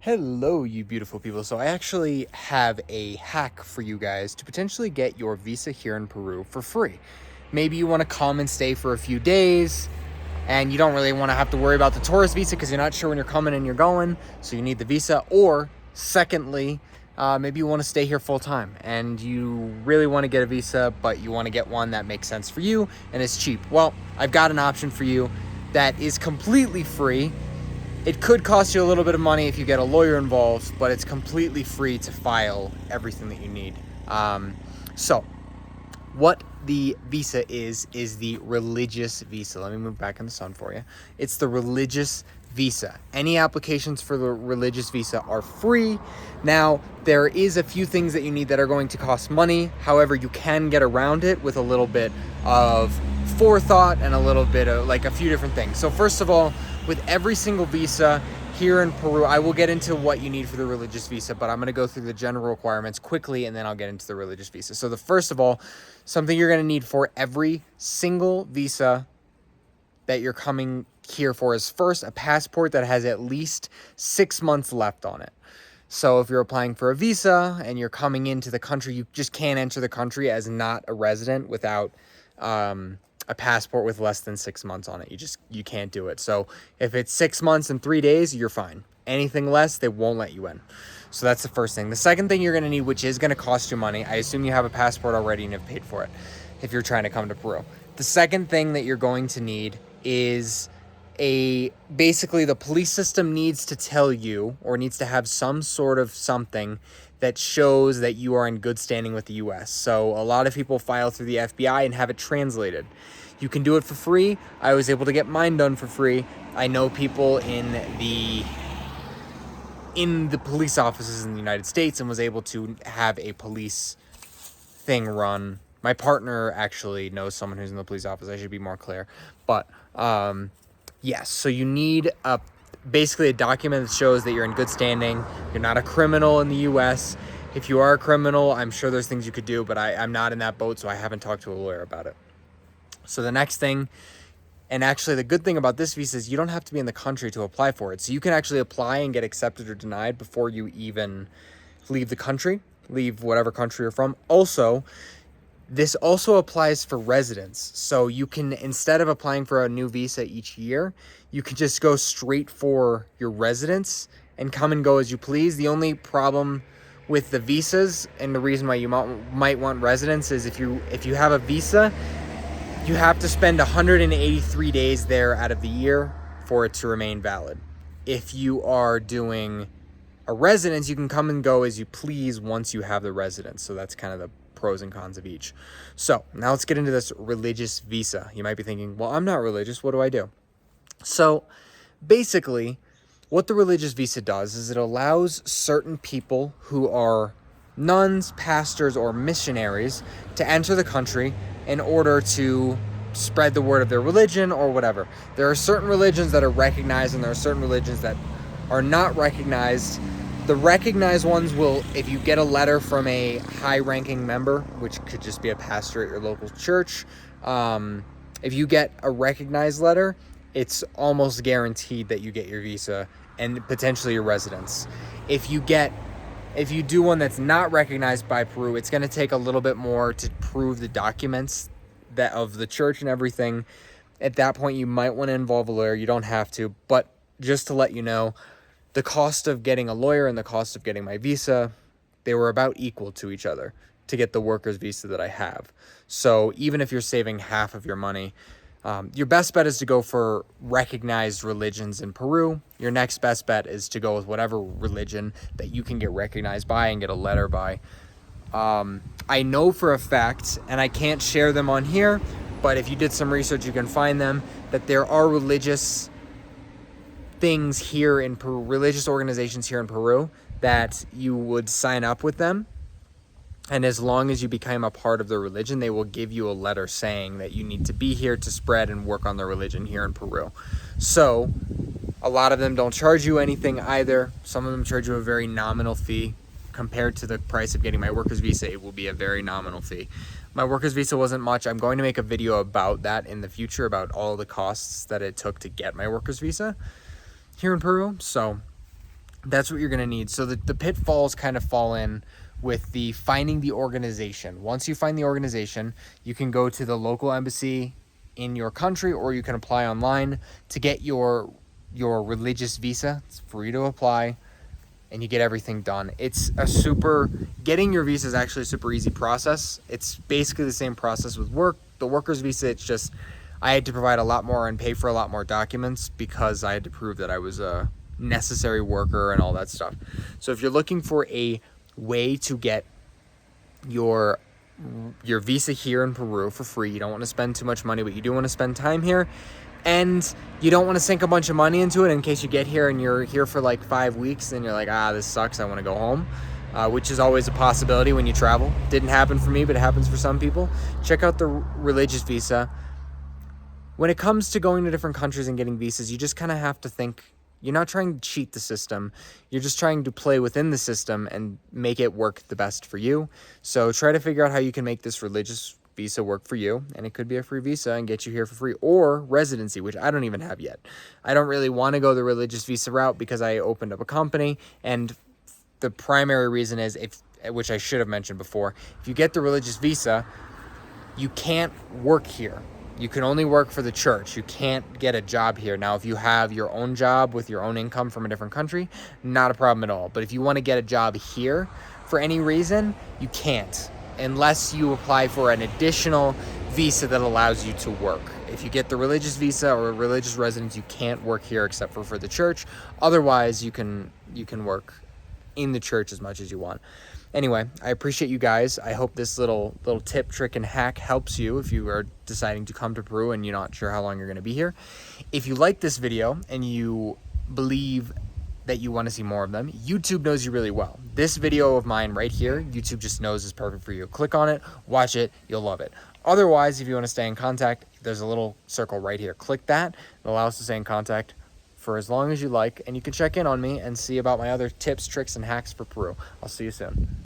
Hello, you beautiful people. So I actually have a hack for you guys to potentially get your visa here in Peru for free. Maybe you want to come and stay for a few days and you don't really want to have to worry about the tourist visa because you're not sure when you're coming and you're going, so you need the visa. Or secondly, maybe you want to stay here full time and you really want to get a visa, but you want to get one that makes sense for you and is cheap. Well, I've got an option for you that is completely free. It could cost you a little bit of money if you get a lawyer involved, but it's completely free to file everything that you need. So what the visa is the religious visa. Let me move back in the sun for you. It's the religious visa. Any applications for the religious visa are free. Now, there is a few things that you need that are going to cost money. However, you can get around it with a little bit of forethought and a little bit of like a few different things. So first of all, with every single visa here in Peru, I will get into what you need for the religious visa, but I'm going to go through the general requirements quickly and then I'll get into the religious visa. So the first of all, something you're going to need for every single visa that you're coming here for is first a passport that has at least 6 months left on it. So if you're applying for a visa and you're coming into the country, you just can't enter the country as not a resident without a passport with less than 6 months on it. You can't do it. So if it's 6 months and 3 days, you're fine. Anything less, they won't let you in. So that's the first thing. The second thing you're going to need, which is going to cost you money, I assume you have a passport already and have paid for it if you're trying to come to Peru. The second thing that you're going to need is basically the police system needs to tell you or needs to have some sort of something that shows that you are in good standing with the US. So a lot of people file through the FBI and have it translated. You can do it for free. I was able to get mine done for free. I know people in the police offices in the United States and was able to have a police thing run. My partner actually knows someone who's in the police office. I should be more clear. But yes, so you need basically a document that shows that you're in good standing. You're not a criminal in the US. If you are a criminal, I'm sure there's things you could do, but I'm not in that boat, so I haven't talked to a lawyer about it. So the next thing, and actually the good thing about this visa is you don't have to be in the country to apply for it. So you can actually apply and get accepted or denied before you even leave the country, leave whatever country you're from. Also, this also applies for residents. So you can, instead of applying for a new visa each year, you can just go straight for your residence and come and go as you please. The only problem with the visas and the reason why you might want residence is if you have a visa, you have to spend 183 days there out of the year for it to remain valid. If you are doing a residence, you can come and go as you please once you have the residence. So that's kind of the pros and cons of each. So now let's get into this religious visa. You might be thinking, well, I'm not religious. What do I do? So basically, what the religious visa does is it allows certain people who are nuns, pastors, or missionaries to enter the country in order to spread the word of their religion or whatever. There are certain religions that are recognized and there are certain religions that are not recognized. The recognized ones will, if you get a letter from a high-ranking member, which could just be a pastor at your local church, if you get a recognized letter, it's almost guaranteed that you get your visa and potentially your residence. If you do one that's not recognized by Peru, it's going to take a little bit more to prove the documents that of the church and everything. At that point, you might want to involve a lawyer. You don't have to, but just to let you know, the cost of getting a lawyer and the cost of getting my visa, they were about equal to each other to get the worker's visa that I have. So even if you're saving half of your money, your best bet is to go for recognized religions in Peru. Your next best bet is to go with whatever religion that you can get recognized by and get a letter by. I know for a fact, and I can't share them on here, but if you did some research, you can find them, that there are religious things here in Peru, religious organizations here in Peru, that you would sign up with them. And as long as you become a part of their religion, they will give you a letter saying that you need to be here to spread and work on their religion here in Peru. So a lot of them don't charge you anything either. Some of them charge you a very nominal fee. Compared to the price of getting my worker's visa, it will be a very nominal fee. My worker's visa wasn't much. I'm going to make a video about that in the future, about all the costs that it took to get my worker's visa here in Peru. So That's what you're going to need. So the pitfalls kind of fall in with the finding the organization. Once you find the organization, you can go to the local embassy in your country, or you can apply online to get your religious visa. It's free to apply, and you get everything done. Getting your visa is actually a super easy process. It's basically the same process with the worker's visa. It's just I had to provide a lot more and pay for a lot more documents because I had to prove that I was a necessary worker and all that stuff. So if you're looking for a way to get your visa here in Peru for free, you don't want to spend too much money, but you do want to spend time here, and you don't want to sink a bunch of money into it in case you get here and you're here for like 5 weeks and you're like, this sucks, I want to go home, which is always a possibility when you travel. Didn't happen for me, but it happens for some people. Check out the religious visa. When it comes to going to different countries and getting visas, you just kind of have to think, you're not trying to cheat the system. You're just trying to play within the system and make it work the best for you. So try to figure out how you can make this religious visa work for you. And it could be a free visa and get you here for free, or residency, which I don't even have yet. I don't really want to go the religious visa route because I opened up a company. And the primary reason is, which I should have mentioned before, if you get the religious visa, you can't work here. You can only work for the church. You can't get a job here. Now, if you have your own job with your own income from a different country, not a problem at all. But if you want to get a job here for any reason, you can't, unless you apply for an additional visa that allows you to work. If you get the religious visa or religious residence, you can't work here except for the church. Otherwise, you can work in the church as much as you want. Anyway, I appreciate you guys. I hope this little tip, trick, and hack helps you if you are deciding to come to Peru and you're not sure how long you're going to be here. If you like this video and you believe that you want to see more of them, YouTube knows you really well. This video of mine right here, YouTube just knows is perfect for you. Click on it, watch it, you'll love it. Otherwise, if you want to stay in contact, there's a little circle right here. Click that. It allows us to stay in contact for as long as you like, and you can check in on me and see about my other tips, tricks, and hacks for Peru. I'll see you soon.